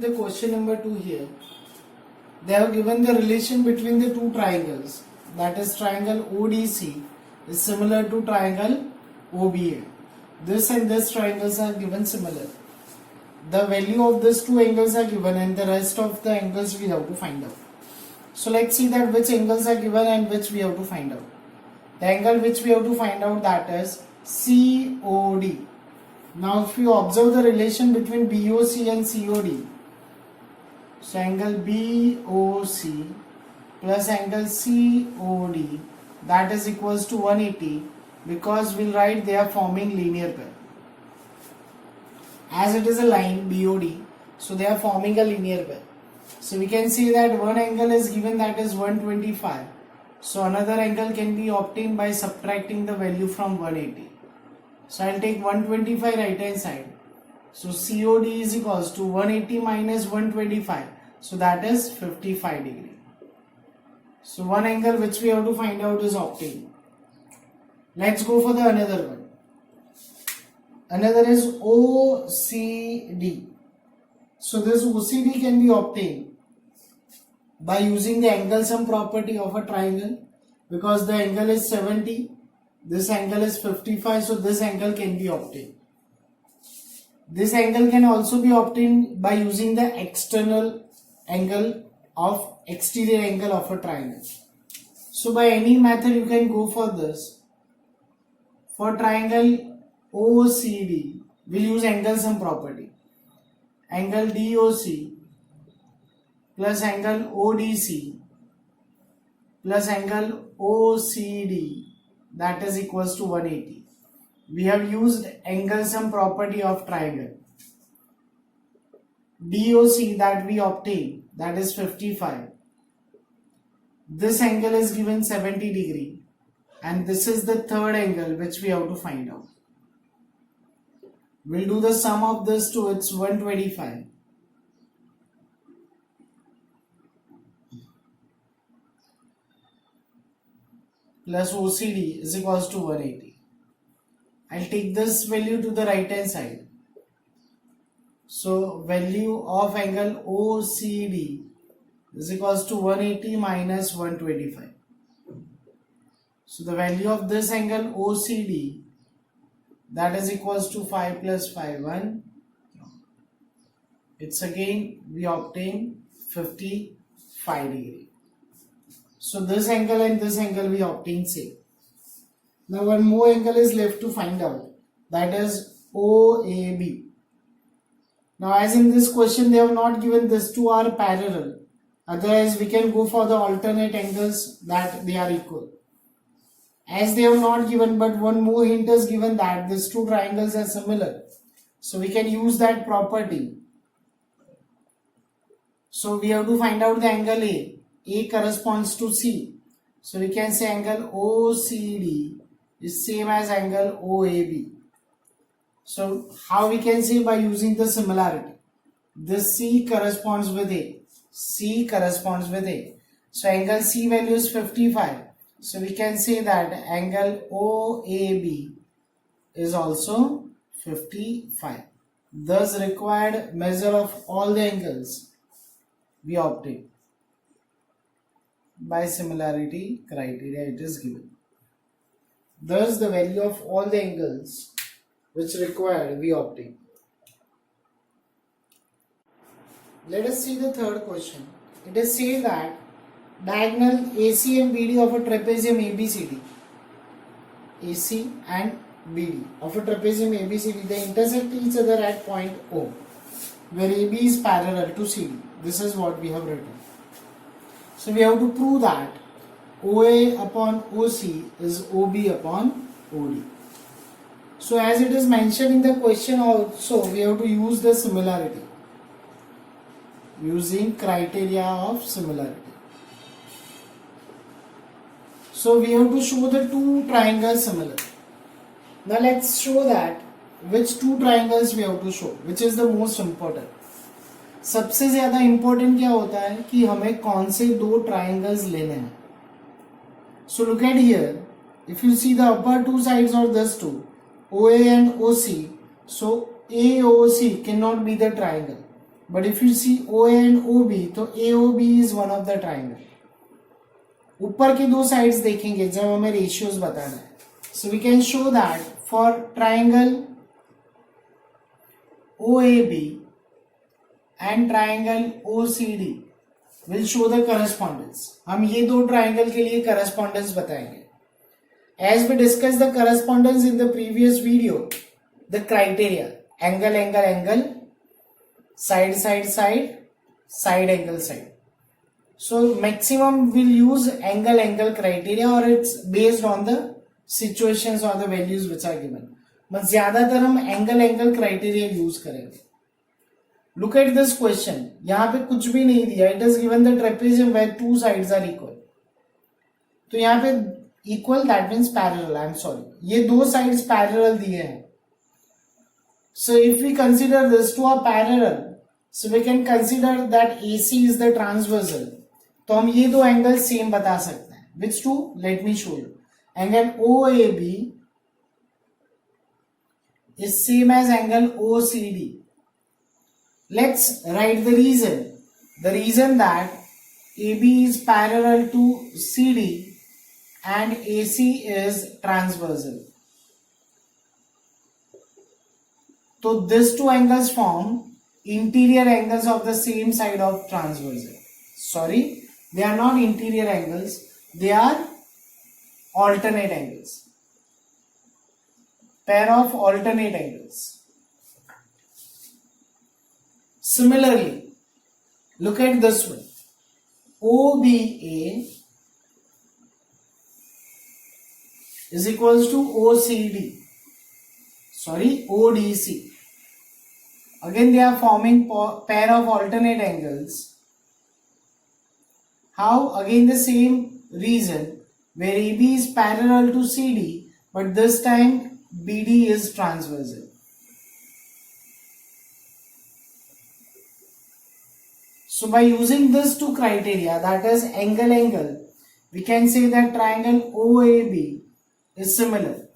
the question number 2 here. They have given the relation between the two triangles, that is triangle ODC is similar to triangle OBA. This and this triangles are given similar. The value of these two angles are given and the rest of the angles we have to find out. So let's see that which angles are given and which we have to find out. The angle which we have to find out, that is COD. Now if you observe the relation between BOC and COD, so angle BOC plus angle COD, that is equals to 180, because we'll write they are forming linear pair. As it is a line BOD, so they are forming a linear pair. So we can see that one angle is given, that is 125. So another angle can be obtained by subtracting the value from 180. So I'll take 125 right hand side. So COD is equals to 180 minus 125. So that is 55 degree. So one angle which we have to find out is obtained. Let's go for the another one. Another is OCD. So this OCD can be obtained by using the angle sum property of a triangle, because the angle is 70, this angle is 55, so this angle can be obtained. This angle can also be obtained by using the external angle of exterior angle of a triangle. So by any method you can go for this. For triangle OCD, we'll use angle sum property. Angle DOC plus angle ODC plus angle OCD, that is equals to 180. We have used angle sum property of triangle. DOC that we obtain, that is 55. This angle is given 70 degree and this is the third angle which we have to find out. We'll do the sum of this to its 125. Plus OCD is equals to 180. I'll take this value to the right hand side. So value of angle OCD is equals to 180 minus 125. So the value of this angle OCD, that is equals to 5 plus 5, 1. It's again we obtain 55 degree. So this angle and this angle we obtain same. Now one more angle is left to find out, that is OAB. Now as in this question they have not given these two are parallel, otherwise we can go for the alternate angles that they are equal. As they have not given, but one more hint is given that these two triangles are similar, so we can use that property. So we have to find out the angle A. A corresponds to C, so we can say angle OCD is same as angle OAB. So how we can say? By using the similarity. This C corresponds with A. C corresponds with A. So angle C value is 55. So we can say that angle OAB is also 55. Thus required measure of all the angles we obtain. By similarity criteria it is given. Thus the value of all the angles which required we obtain. Let us see the third question. It is said that diagonal AC and BD of a trapezium ABCD, AC and BD of a trapezium ABCD, they intersect each other at point O, where AB is parallel to CD. This is what we have written. So we have to prove that OA upon OC is OB upon OD. So as it is mentioned in the question also, we have to use the similarity, using criteria of similarity. So we have to show the two triangles similar. Now let's show that which two triangles we have to show, which is the most important. सबसे ज्यादा important क्या होता है कि हमें कौन से दो ट्राइंगल्स लेने हैं. So look at here, if you see the upper two sides of this two OA and OC, so AOC cannot be the triangle. But if you see OA and OB, तो AOB is one of the triangle. ऊपर के दो sides देखेंगे जब हमें ratios बताना है. So we can show that for triangle OAB and triangle OCD will show the correspondence. हम ये दो triangle के लिए correspondence बताएंगे. As we discussed the correspondence in the previous video, the criteria: angle, angle, angle, side, side, side, side angle, side. So maximum will use angle, angle criteria, or it's based on the situations or the values which are given. but ज्यादातर हम angle, angle criteria use करेंगे. Look at this question. यहाँ पे कुछ भी नहीं दिया. It is given the trapezium where two sides are equal. तो यहाँ पे equal that means parallel. I'm sorry. ये दो sides parallel दिए हैं. So if we consider this two are parallel, so we can consider that AC is the transversal. तो हम ये दो एंगल सेम बता सकते हैं. Which two? Let me show you. Angle OAB is same as angle OCD. Let's write the reason. The reason that AB is parallel to CD and AC is transversal. So these two angles form interior angles of the same side of transversal. Sorry, they are not interior angles. They are alternate angles. Pair of alternate angles. Similarly, look at this one. OBA is equals to OCD. Sorry, ODC. Again, they are forming pair of alternate angles. How? Again, the same reason, where AB is parallel to CD, but this time BD is transversal. So by using these two criteria, that is angle, angle, we can say that triangle OAB is similar.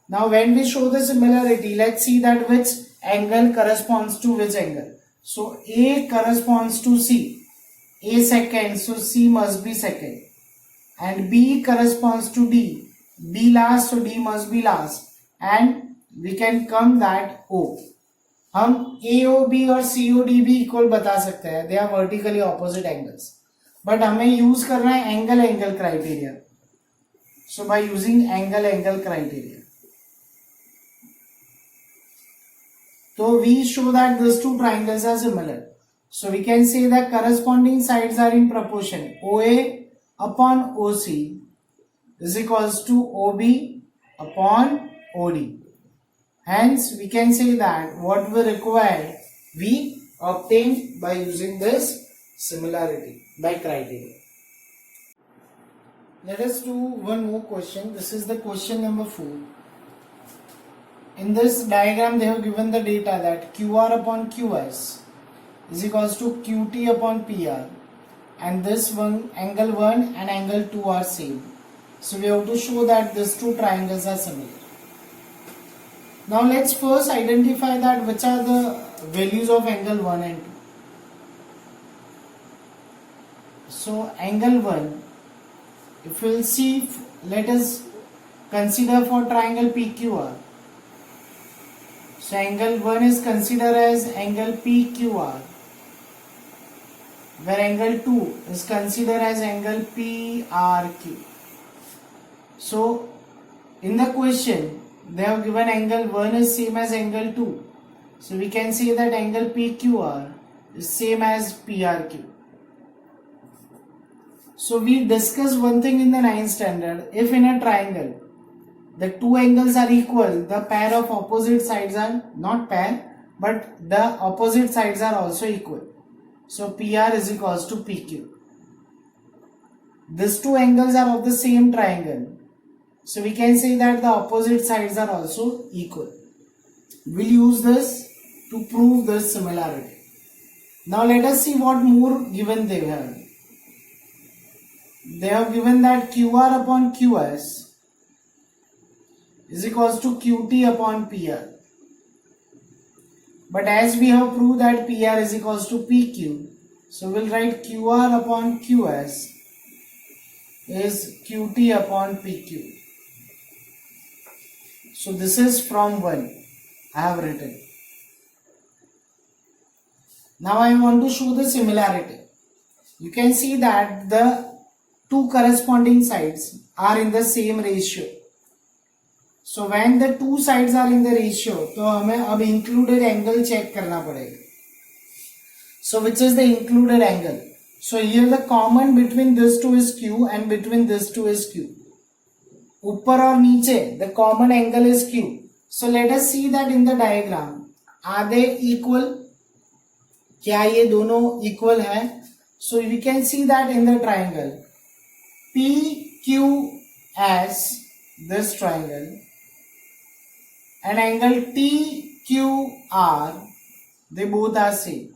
Now when we show the similarity, let's see that which angle corresponds to which angle. So A corresponds to C. A second, so C must be second. And B corresponds to D. B last, so D must be last. And we can come that O. हम AOB और COD भी equal बता सकते हैं. They are vertically opposite angles. But हमें use करना है angle angle criteria. So by using angle angle criteria, तो we show that this two triangles are similar. So we can say that corresponding sides are in proportion. OA upon OC is equals to OB upon OD. Hence, we can say that what we required, we obtained by using this similarity by criteria. Let us do one more question. This is the question number 4. In this diagram, they have given the data that QR upon QS is equals to QT upon PR, and this one angle 1 and angle 2 are same. So we have to show that these two triangles are similar. Now let's first identify that which are the values of angle 1 and 2. So angle 1, if we'll see, let us consider for triangle PQR. So angle 1 is considered as angle PQR, where angle 2 is considered as angle PRQ. So in the question, they have given angle 1 is same as angle 2. So we can say that angle PQR is same as PRQ. So we discussed one thing in the 9th standard. If in a triangle, the two angles are equal, the pair of opposite sides are not pair, but the opposite sides are also equal. So PR is equals to PQ. These two angles are of the same triangle. So we can say that the opposite sides are also equal. We'll use this to prove this similarity. Now let us see what more given they have. They have given that QR upon QS is equals to QT upon PR. But as we have proved that PR is equals to PQ, so we'll write QR upon QS is QT upon PQ. So this is from 1. I have written. Now I want to show the similarity. You can see that the two corresponding sides are in the same ratio. So when the two sides are in the ratio, तो हमें अब included angle check करना पड़ेगा. So which is the included angle? So here the common between this two is Q and between this two is Q. ऊपर और नीचे the common angle is Q. So let us see that in the diagram. Are they equal? क्या ये दोनों equal है? So we can see that in the triangle PQS, this triangle, and angle TQR, they both are same.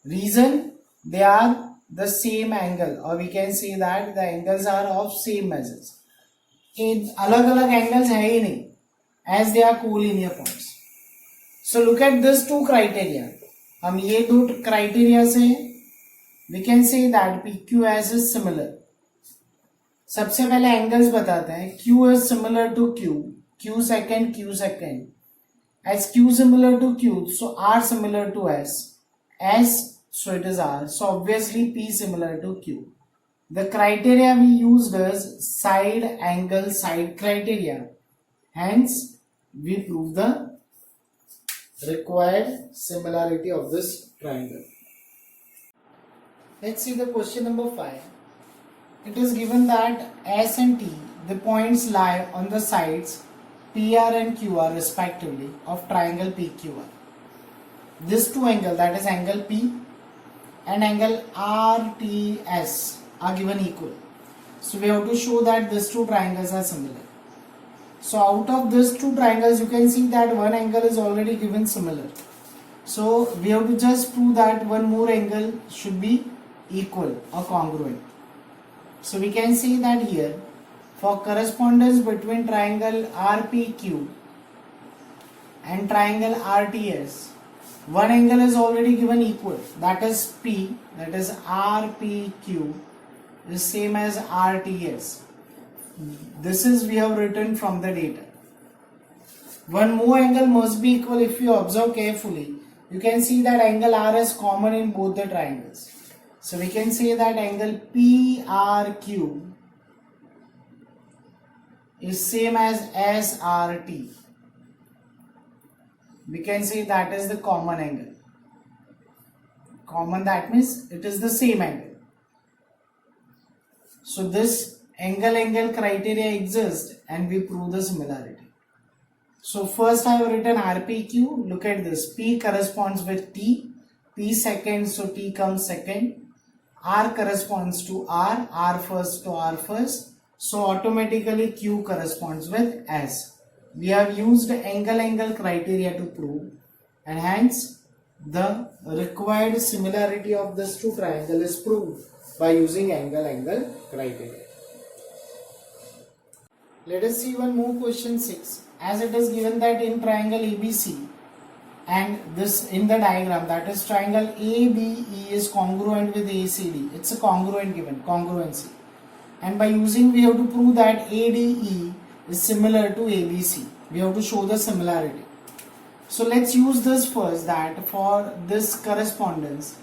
Reason? They are the same angle, or we can say that the angles are of same measures. In अलग-अलग angles है ही नहीं, as they are collinear points. So look at this two criteria. हम ये दो criteria से we can say that PQS is similar. सबसे पहले angles बताते हैं. Q is similar to Q. Q second, Q second. As Q similar to Q, so R similar to S. S, so it is R. So obviously P similar to Q. The criteria we used is side angle side criteria. Hence, we prove the required similarity of this triangle. Let's see the question number 5. It is given that S and T, the points lie on the sides PR and QR respectively of triangle PQR. These two angles, that is angle P and angle RTS, are given equal. So we have to show that these two triangles are similar. So out of these two triangles, you can see that one angle is already given similar. So we have to just prove that one more angle should be equal or congruent. So we can see that here, for correspondence between triangle RPQ and triangle RTS, one angle is already given equal, that is P, that is RPQ is same as RTS. This is we have written from the data. One more angle must be equal. If you observe carefully, you can see that angle R is common in both the triangles. So we can say that angle PRQ is same as SRT. We can say that is the common angle. Common, that means it is the same angle. So this angle criteria exists and we prove the similarity. So first I have written RPQ. Look at this. P corresponds with T. P second, so T comes second. R corresponds to R. R first to R first. So automatically Q corresponds with S. We have used angle criteria to prove, and hence the required similarity of this two triangle is proved by using angle criteria. Let us see one more question 6. As it is given that in triangle ABC and this in the diagram, that is triangle ABE is congruent with ACD. It's a congruent given, congruency. And by using, we have to prove that ADE is similar to ABC. We have to show the similarity. So let's use this first, that for this correspondence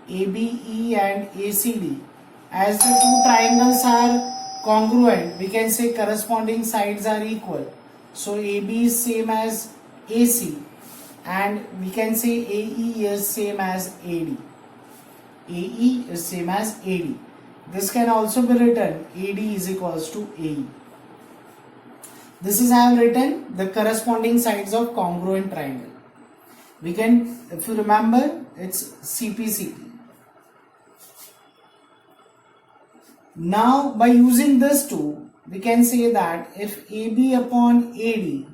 ABE and ACD, as the two triangles are congruent, we can say corresponding sides are equal. So AB is same as AC and we can say AE is same as AD. AE is same as AD. This can also be written AD is equals to AE. This is I have written the corresponding sides of congruent triangle. We can, if you remember, it's CPCP. Now by using this two, we can say that if AB upon AD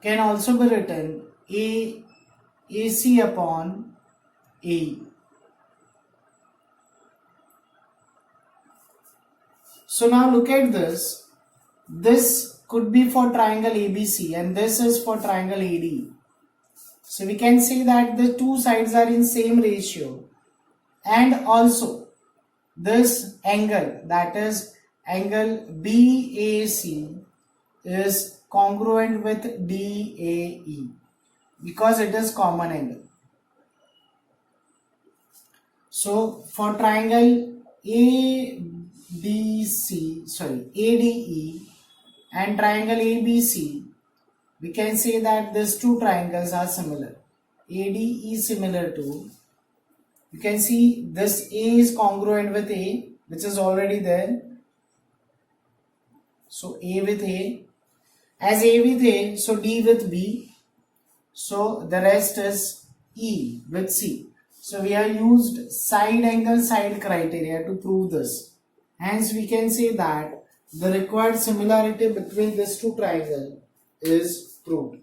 can also be written AC upon AE. So now look at this. This could be for triangle ABC and this is for triangle AD. So we can say that the two sides are in same ratio, and also this angle, that is angle BAC, is congruent with DAE because it is common angle. So for triangle ADE and triangle ABC, we can say that these two triangles are similar. ADE similar to, you can see this A is congruent with A, which is already there. So A with A, as A with A, so D with B, so the rest is E with C. So we have used side angle side criteria to prove this. Hence we can say that the required similarity between these two triangles is proved.